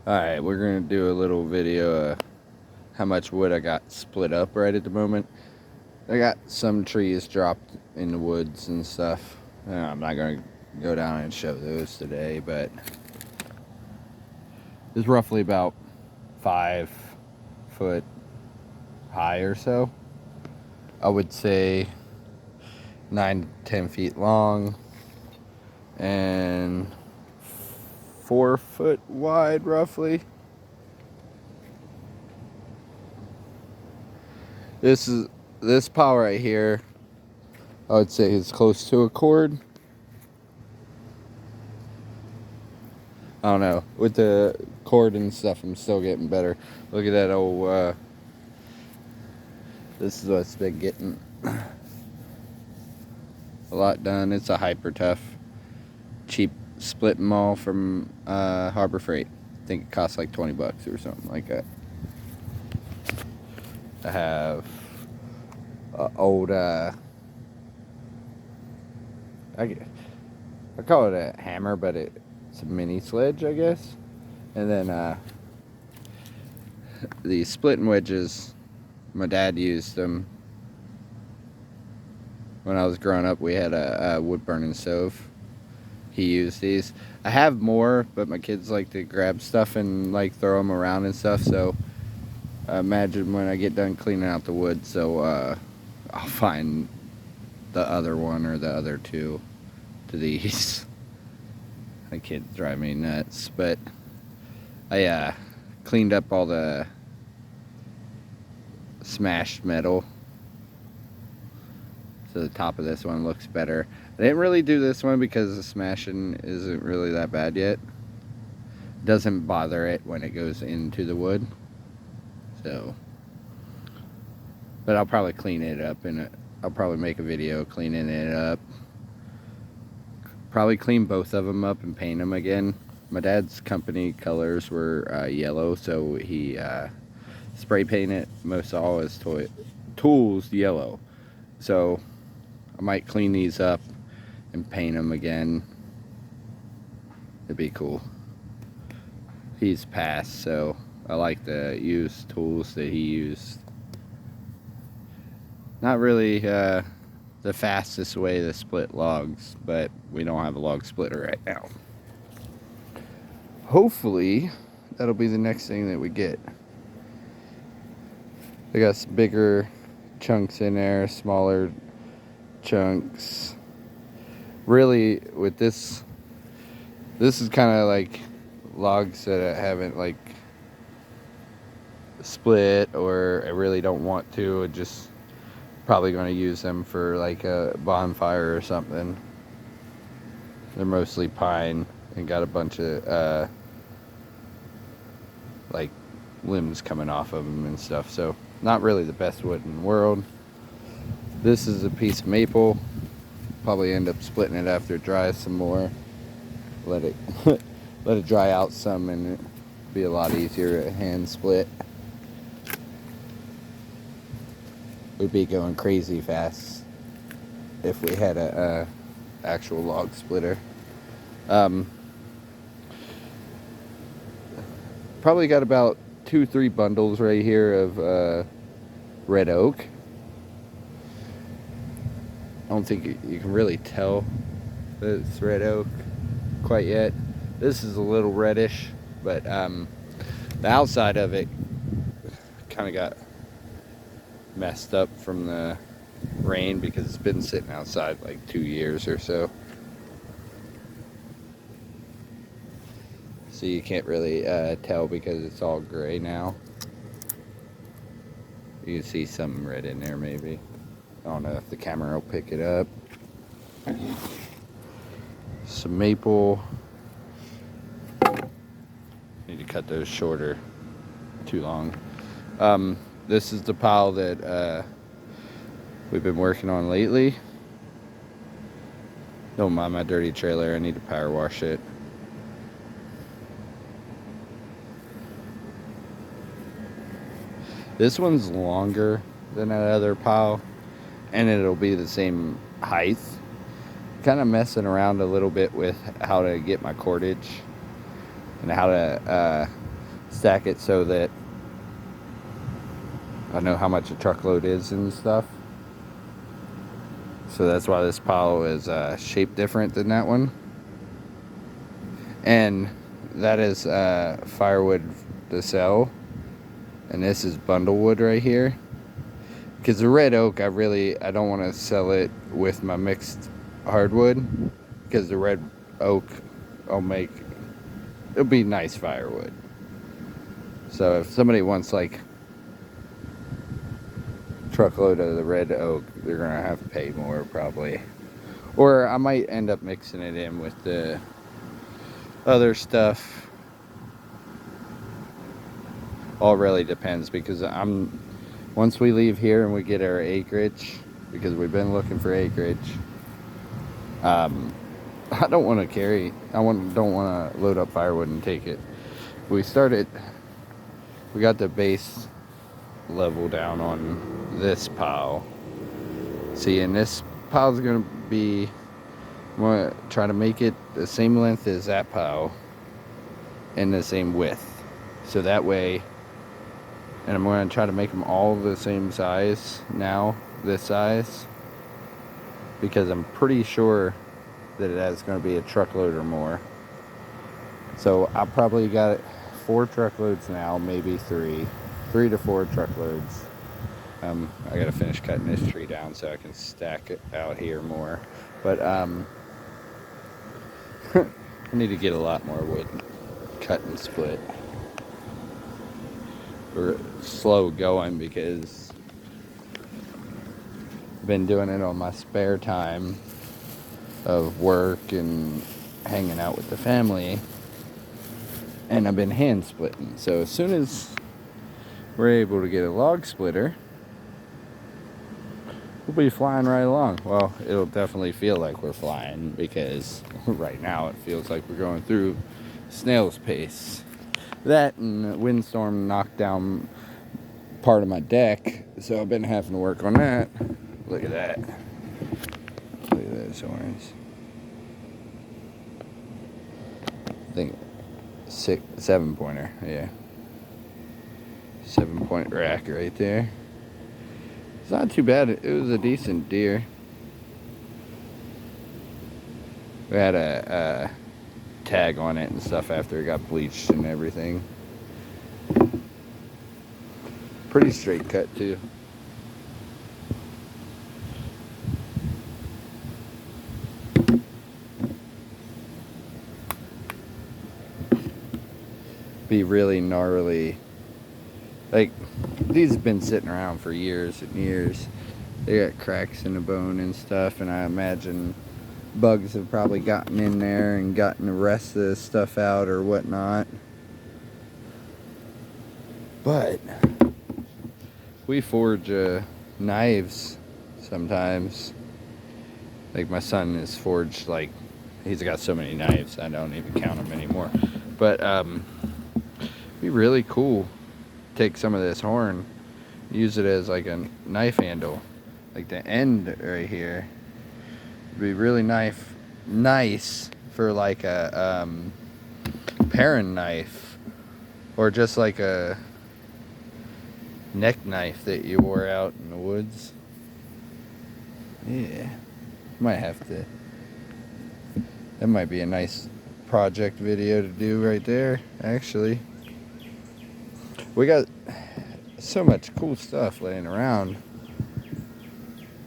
Alright, we're gonna do a little video how much wood I got split up right at the moment. I got some trees dropped in the woods and stuff. I'm not gonna go down and show those today, but it's roughly about 5 foot high or so. I would say 9 to 10 feet long and 4 foot wide roughly. This pile right here, I would say is close to a cord. I don't know, with the cord and stuff I'm still getting better. Look at that old this is what's been getting a lot done. It's a hyper tough cheap split mall from Harbor Freight. I think it costs like 20 bucks or something like that. I have old I call it a hammer, but it's a mini sledge, I guess. And then the splitting wedges, my dad used them when I was growing up. We had a wood burning stove. He used these. I have more, but my kids like to grab stuff and like throw them around and stuff, so imagine when I get done cleaning out the wood, so I'll find the other one or the other two to these. The kids drive me nuts, but I cleaned up all the smashed metal, so the top of this one looks better. I didn't really do this one because the smashing isn't really that bad yet. Doesn't bother it when it goes into the wood, so, but I'll probably clean it up, and I'll probably make a video cleaning it up. Probably clean both of them up and paint them again. My dad's company colors were yellow, so he spray painted most all his tools yellow. So I might clean these up and paint them again. It'd be cool. He's passed, so I like to use tools that he used. Not really the fastest way to split logs, but we don't have a log splitter right now. Hopefully that'll be the next thing that we get. They got some bigger chunks in there, smaller chunks. Really, with this is kind of like logs that I haven't like split, or I really don't want to. Just probably going to use them for like a bonfire or something. They're mostly pine and got a bunch of like limbs coming off of them and stuff, so not really the best wood in the world. This is a piece of maple. Probably end up splitting it after it dries some more. Let it let it dry out some, and it'll be a lot easier to hand split. We'd be going crazy fast if we had a actual log splitter. Probably got about 2-3 bundles right here of red oak. I don't think you can really tell that it's red oak quite yet. This is a little reddish, but the outside of it kind of got messed up from the rain because it's been sitting outside like 2 years or so. So you can't really tell because it's all gray now. You can see some red in there maybe. I don't know if the camera will pick it up. Some maple. Need to cut those shorter. Too long. This is the pile that we've been working on lately. Don't mind my dirty trailer. I need to power wash it. This one's longer than that other pile, and it'll be the same height. Kind of messing around a little bit with how to get my cordage and how to stack it so that I know how much a truckload is and stuff. So that's why this pile is shaped different than that one. And that is firewood to sell. And this is bundle wood right here. Because the red oak, I don't want to sell it with my mixed hardwood. Because the red oak, it'll be nice firewood. So if somebody wants like truckload of the red oak, they're gonna have to pay more probably. Or I might end up mixing it in with the other stuff. All really depends, because once we leave here and we get our acreage, because we've been looking for acreage, I don't want to don't want to load up firewood and take it. We got the base level down on this pile. See, and this pile is going to be, I'm going to try to make it the same length as that pile and the same width. So that way, and I'm going to try to make them all the same size now, this size, because I'm pretty sure that it is going to be a truckload or more. So I probably got 4 truckloads now, maybe 3 to 4 truckloads. I gotta finish cutting this tree down so I can stack it out here more. But I need to get a lot more wood cut and split. We're slow going because I've been doing it on my spare time of work and hanging out with the family, and I've been hand splitting. So as soon as we're able to get a log splitter, we'll be flying right along. Well, it'll definitely feel like we're flying, because right now it feels like we're going through snail's pace. That and the windstorm knocked down part of my deck, so I've been having to work on that. Look at that. Look at those horns. I think 7-pointer, yeah. 7-point rack right there. It's not too bad. It was a decent deer. We had a tag on it and stuff after it got bleached and everything. Pretty straight cut too. Be really gnarly. Like, these have been sitting around for years and years. They got cracks in the bone and stuff, and I imagine bugs have probably gotten in there and gotten the rest of this stuff out or whatnot. But we forge knives sometimes. Like, my son has forged, like, he's got so many knives I don't even count them anymore. But it'd be really cool. Take some of this horn, use it as like a knife handle, like the end right here. It'd be really nice for like a paring knife, or just like a neck knife that you wore out in the woods. Yeah, might have to. That might be a nice project video to do right there, actually. We got so much cool stuff laying around,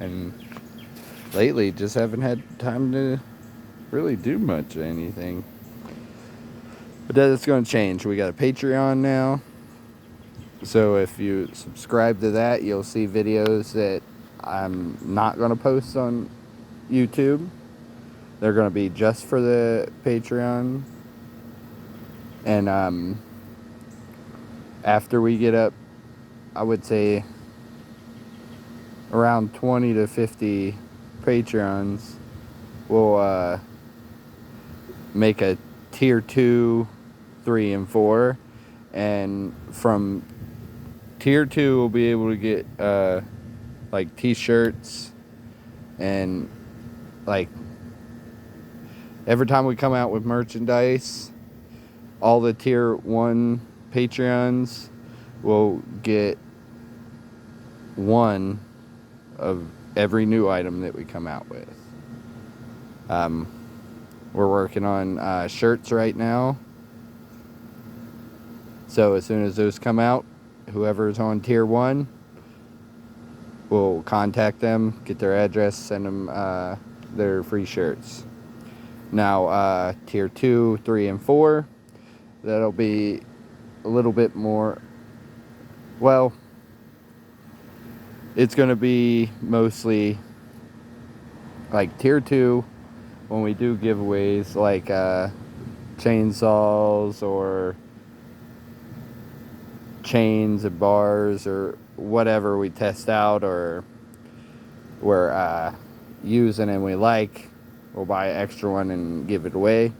and lately just haven't had time to really do much of anything. But that's going to change. We got a Patreon now, so if you subscribe to that, you'll see videos that I'm not going to post on YouTube. They're going to be just for the Patreon. And after we get up, I would say around 20 to 50 Patreons, we'll make a tier 2, 3, and 4. And from tier 2, we'll be able to get like t-shirts, and like every time we come out with merchandise, all the tier 1 Patreons will get one of every new item that we come out with. We're working on shirts right now. So as soon as those come out, whoever's on tier 1, we'll contact them, get their address, send them their free shirts. Now, tier 2, 3, and 4, that'll be a little bit more, well, it's going to be mostly like tier 2 when we do giveaways like chainsaws or chains and bars or whatever we test out or we're using and we like, we'll buy an extra one and give it away.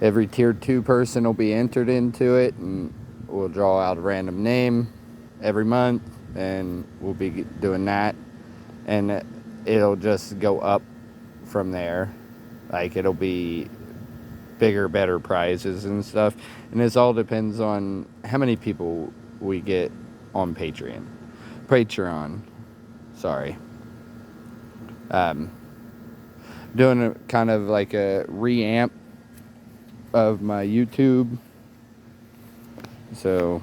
Every tier 2 person will be entered into it, and we'll draw out a random name every month, and we'll be doing that, and it'll just go up from there. Like, it'll be bigger, better prizes and stuff, and this all depends on how many people we get on Patreon, sorry. Doing a kind of like a reamp of my YouTube, so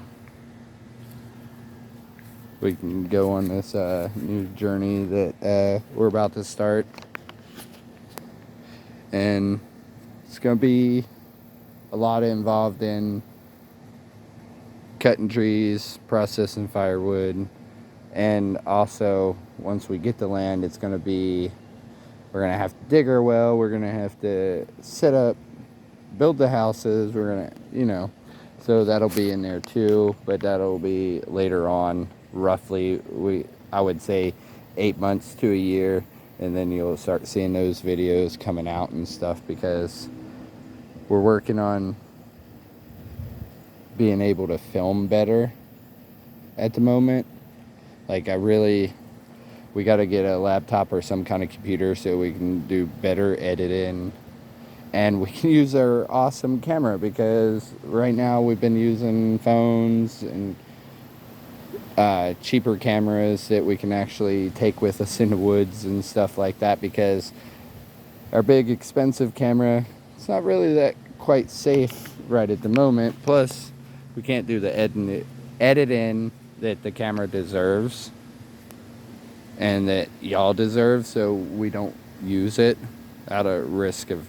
we can go on this new journey that we're about to start, and it's gonna be a lot involved in cutting trees, processing firewood, and also once we get the land, it's gonna be, we're gonna have to dig our well, we're gonna have to set up, build the houses, we're gonna, you know, so that'll be in there too, but that'll be later on, roughly, I would say 8 months to a year, and then you'll start seeing those videos coming out and stuff, because we're working on being able to film better at the moment. Like, we got to get a laptop or some kind of computer so we can do better editing, and we can use our awesome camera, because right now we've been using phones and cheaper cameras that we can actually take with us in the woods and stuff like that, because our big expensive camera, it's not really that quite safe right at the moment. Plus, we can't do the editing that the camera deserves and that y'all deserve, so we don't use it out of risk of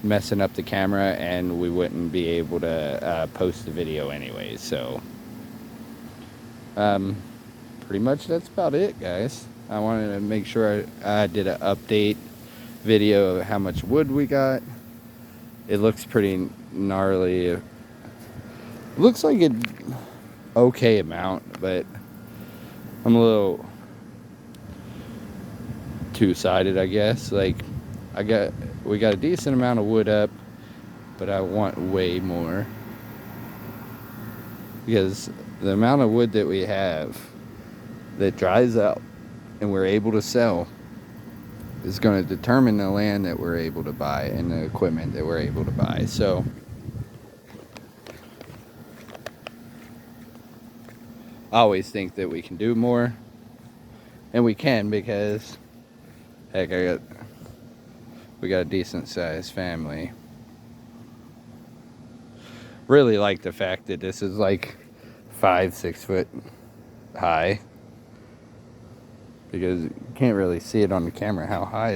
messing up the camera, and we wouldn't be able to post the video anyway. So pretty much that's about it, guys. I wanted to make sure I did an update video of how much wood we got. It looks pretty gnarly. It looks like an okay amount, but I'm a little two-sided, I guess. Like, we got a decent amount of wood up, but I want way more, because the amount of wood that we have that dries out and we're able to sell is going to determine the land that we're able to buy and the equipment that we're able to buy. So I always think that we can do more, and we can, because heck, we got a decent sized family. Really like the fact that this is like 5-6 foot high, because you can't really see it on the camera how high it is.